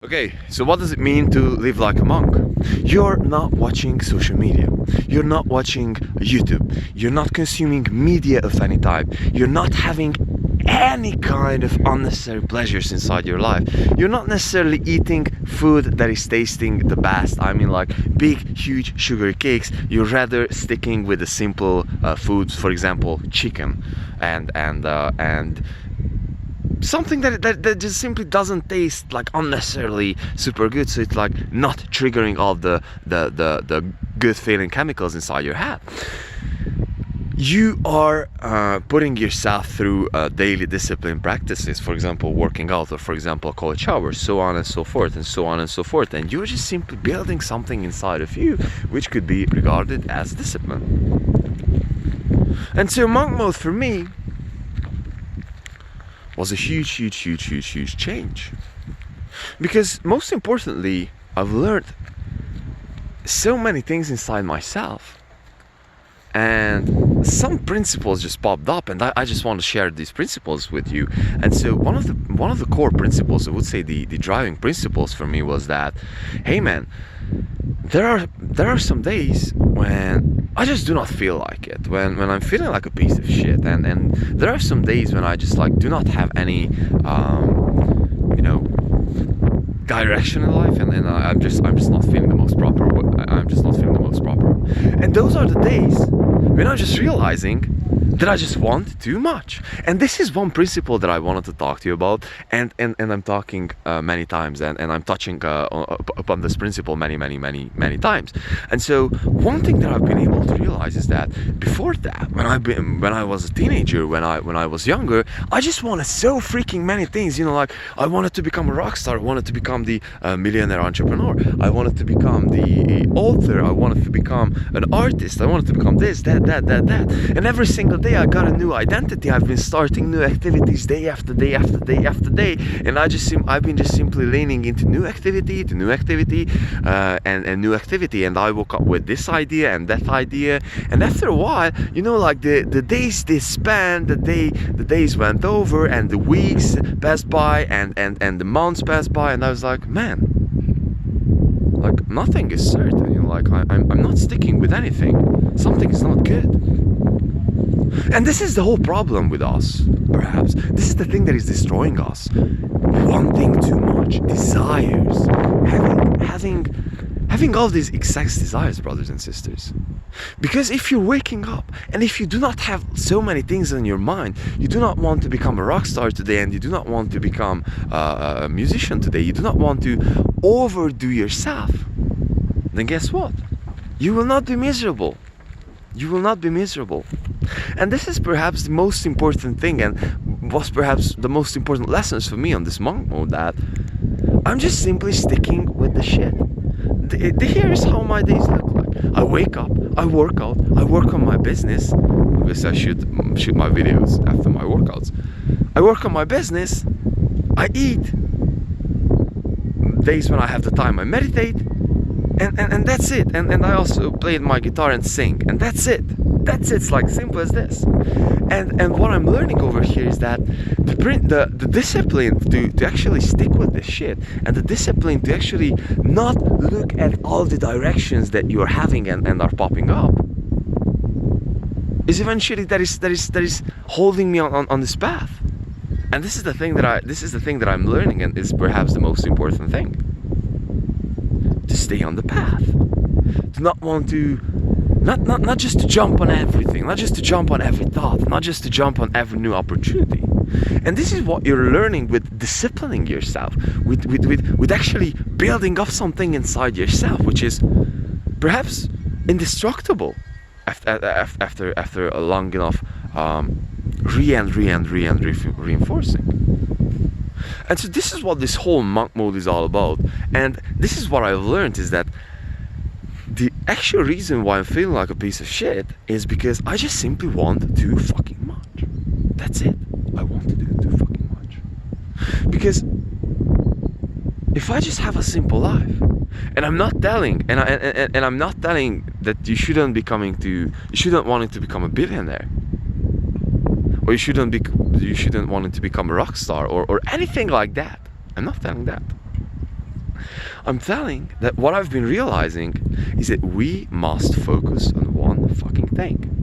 Okay, so what does it mean to live like a monk? You're not watching social media, you're not watching YouTube, you're not consuming media of any type, you're not having any kind of unnecessary pleasures inside your life. You're not necessarily eating food that is tasting the best. I mean, like big, huge sugary cakes. You're rather sticking with the simple foods, for example, chicken and something that just simply doesn't taste like unnecessarily super good, so it's like not triggering all the good feeling chemicals inside your head. You are putting yourself through daily discipline practices, for example working out, or for example cold showers, so on and so forth, and so on and so forth, and you're just simply building something inside of you which could be regarded as discipline. And so monk mode for me was a huge change, because most importantly I've learned so many things inside myself, and some principles just popped up, and I just want to share these principles with you. And so one of the core principles, I would say the driving principles for me, was that, hey man, there are some days when I just do not feel like it, when I'm feeling like a piece of shit, and there are some days when I just like do not have any direction in life, and I'm just not feeling the most proper. I'm just not feeling the most proper. And those are the days when I'm just realizing that I just want too much. And this is one principle that I wanted to talk to you about, and I'm talking many times, and I'm touching upon this principle many times. And so one thing that I've been able to realize is that before that, when I was a teenager, when I was younger, I just wanted so freaking many things. Like I wanted to become a rock star, I wanted to become the millionaire entrepreneur, I wanted to become the author, I wanted to become an artist, I wanted to become this, that. And every single day I got a new identity. I've been starting new activities day after day, and I've been just simply leaning into new activity and new activity, and I woke up with this idea and that idea, and after a while, like the days they spanned, the days went over, and the weeks passed by, and the months passed by, and I was like, man, like nothing is certain. Like I'm not sticking with anything. Something is not good. And this is the whole problem with us, perhaps. This is the thing that is destroying us. Wanting too much, desires, having all these excess desires, brothers and sisters. Because if you're waking up and if you do not have so many things in your mind, you do not want to become a rock star today, and you do not want to become a musician today, you do not want to overdo yourself, then guess what? You will not be miserable. You will not be miserable. And this is perhaps the most important thing, and was perhaps the most important lessons for me on this monk mode, that I'm just simply sticking with the shit. Here is how my days look like. I wake up, I work out, I work on my business. Obviously I shoot my videos after my workouts. I work on my business, I eat. Days when I have the time I meditate, and that's it. And I also play my guitar and sing, and that's it. It's like simple as this. And what I'm learning over here is that the discipline to actually stick with this shit, and the discipline to actually not look at all the directions that you're having and are popping up, is eventually that is holding me on this path. And this is the thing that I'm learning, and is perhaps the most important thing. To stay on the path. To not want to not just to jump on everything, not just to jump on every thought, not just to jump on every new opportunity. And this is what you're learning with disciplining yourself, with actually building up something inside yourself, which is perhaps indestructible after a long enough reinforcing. And so this is what this whole monk mode is all about. And this is what I've learned, is that the actual reason why I'm feeling like a piece of shit is because I just simply want too fucking much. That's it. I want to do too fucking much. Because if I just have a simple life, and I'm not telling, and I'm not telling that you shouldn't wanting to become a billionaire, or you shouldn't wanting to become a rock star, or anything like that. I'm not telling that. I'm telling that what I've been realizing is that we must focus on one fucking thing.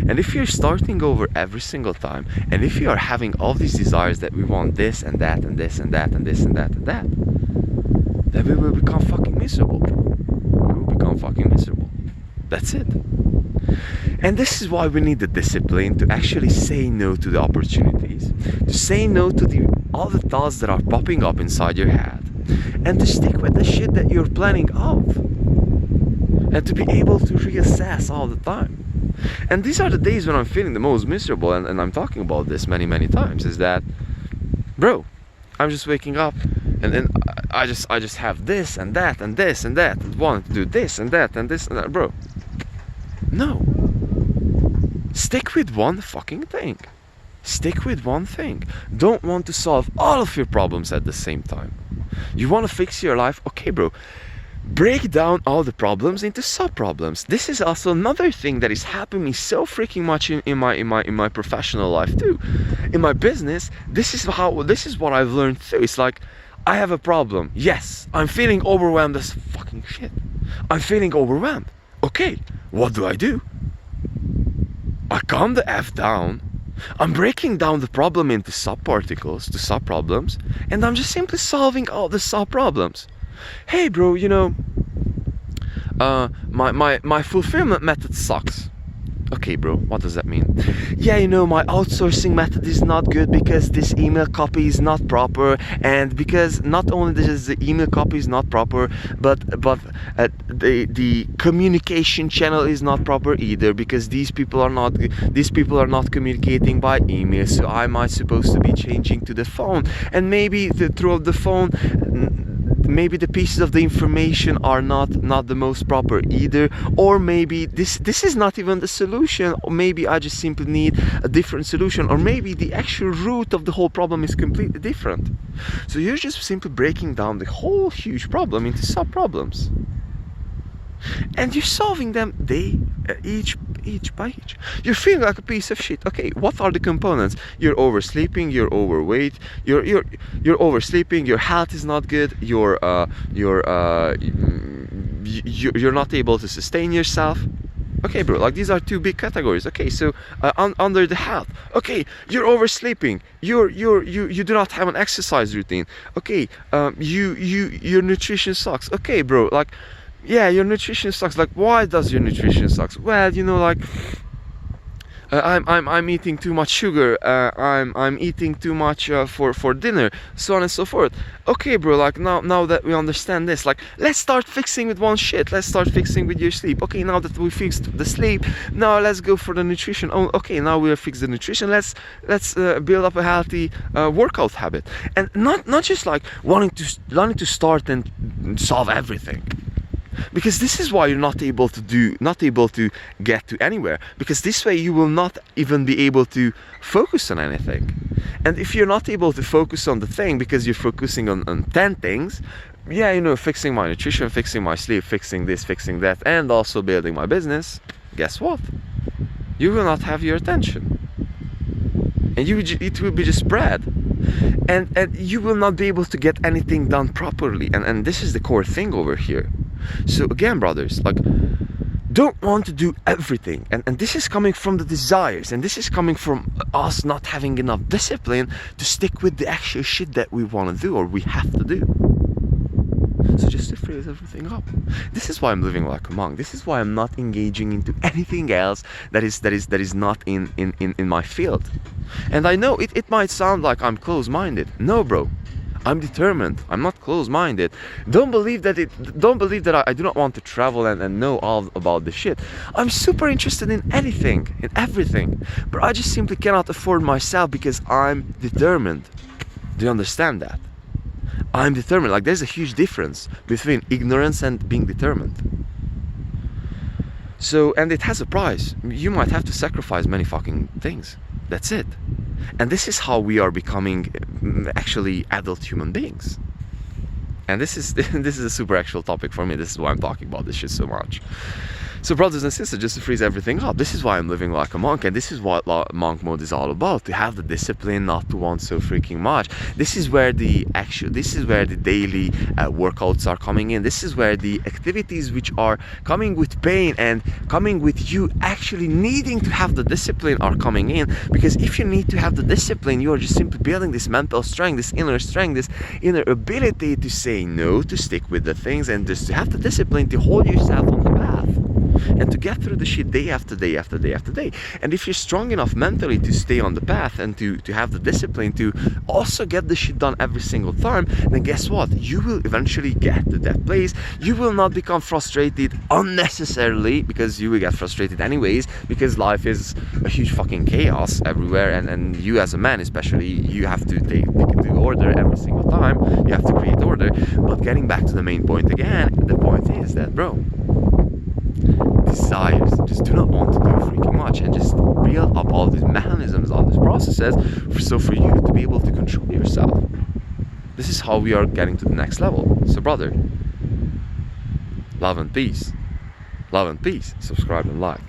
And if you're starting over every single time, and if you are having all these desires that we want this and that and this and that and this and that and that, then we will become fucking miserable. We will become fucking miserable. That's it. And this is why we need the discipline to actually say no to the opportunities, to say no to all the thoughts that are popping up inside your head, and to stick with the shit that you're planning of, and to be able to reassess all the time. And these are the days when I'm feeling the most miserable, and I'm talking about this many times, is that, bro, I'm just waking up and then I just have this and that and this and that and want to do this and that and this and that. Bro, no. Stick with one fucking thing. Stick with one thing. Don't want to solve all of your problems at the same time. You want to fix your life? Okay, bro. Break down all the problems into sub-problems. This is also another thing that is happening so freaking much in my professional life too. In my business, this is what I've learned too. It's like, I have a problem. Yes, I'm feeling overwhelmed as fucking shit. I'm feeling overwhelmed. Okay, what do? I calm the F down. I'm breaking down the problem into sub-particles, to sub-problems, and I'm just simply solving all the sub-problems. Hey bro, you know, my fulfillment method sucks. Okay bro, what does that mean? Yeah, you know, my outsourcing method is not good because this email copy is not proper, and because not only this the email copy is not proper, but the communication channel is not proper either, because these people are not communicating by email, so I might supposed to be changing to the phone, and maybe throughout the phone, maybe the pieces of the information are not the most proper either, or maybe this is not even the solution, or maybe I just simply need a different solution, or maybe the actual root of the whole problem is completely different. So you're just simply breaking down the whole huge problem into sub-problems, and you're solving them each by each. You're feeling like a piece of shit. Okay, what are the components? You're oversleeping, you're overweight, you're oversleeping, your health is not good, you're not able to sustain yourself. Okay bro, like these are two big categories. Okay, so under the health, okay, you're oversleeping, you do not have an exercise routine. Okay, your nutrition sucks. Okay bro, like, yeah, your nutrition sucks. Like, why does your nutrition sucks? Well, you know, like, I'm eating too much sugar. I'm eating too much for dinner, so on and so forth. Okay, bro. Like now that we understand this, like, let's start fixing with one shit. Let's start fixing with your sleep. Okay, now that we fixed the sleep, now let's go for the nutrition. Oh, okay, now we'll fix the nutrition. Let's build up a healthy workout habit, and not just like wanting to start and solve everything. Because this is why you're not able to get to anywhere, because this way you will not even be able to focus on anything. And if you're not able to focus on the thing because you're focusing on 10 things, yeah, you know, fixing my nutrition, fixing my sleep, fixing this, fixing that, and also building my business, guess what? You will not have your attention, and it will be just spread, and you will not be able to get anything done properly. And this is the core thing over here. So again, brothers, like, don't want to do everything, and this is coming from the desires, and this is coming from us not having enough discipline to stick with the actual shit that we want to do, or we have to do. So just to phrase everything up, this is why I'm living like a monk. This is why I'm not engaging into anything else that is not in my field. And I know it might sound like I'm close-minded. No, bro, I'm determined. I'm not close-minded. Don't believe that I do not want to travel and know all about the shit. I'm super interested in anything, in everything, but I just simply cannot afford myself because I'm determined. Do you understand that? I'm determined. Like, there's a huge difference between ignorance and being determined. So, and it has a price. You might have to sacrifice many fucking things. That's it. And this is how we are becoming actually adult human beings. And this is a super actual topic for me. This is why I'm talking about this shit so much. So brothers and sisters, just to freeze everything up, this is why I'm living like a monk, and this is what monk mode is all about, to have the discipline, not to want so freaking much. This is where the daily workouts are coming in. This is where the activities which are coming with pain and coming with you actually needing to have the discipline are coming in. Because if you need to have the discipline, you are just simply building this mental strength, this inner strength, this inner ability to say no, to stick with the things, and just to have the discipline to hold yourself on the path and to get through the shit day after day after day after day. And if you're strong enough mentally to stay on the path and to have the discipline to also get the shit done every single time, then guess what? You will eventually get to that place. You will not become frustrated unnecessarily, because you will get frustrated anyways, because life is a huge fucking chaos everywhere, and you as a man especially, you have to take into order every single time. You have to create order. But getting back to the main point again, the point is that, bro, desires, just do not want to do freaking much, and just build up all these mechanisms, all these processes, for you to be able to control yourself. This is how we are getting to the next level. So brother, love and peace, subscribe and like.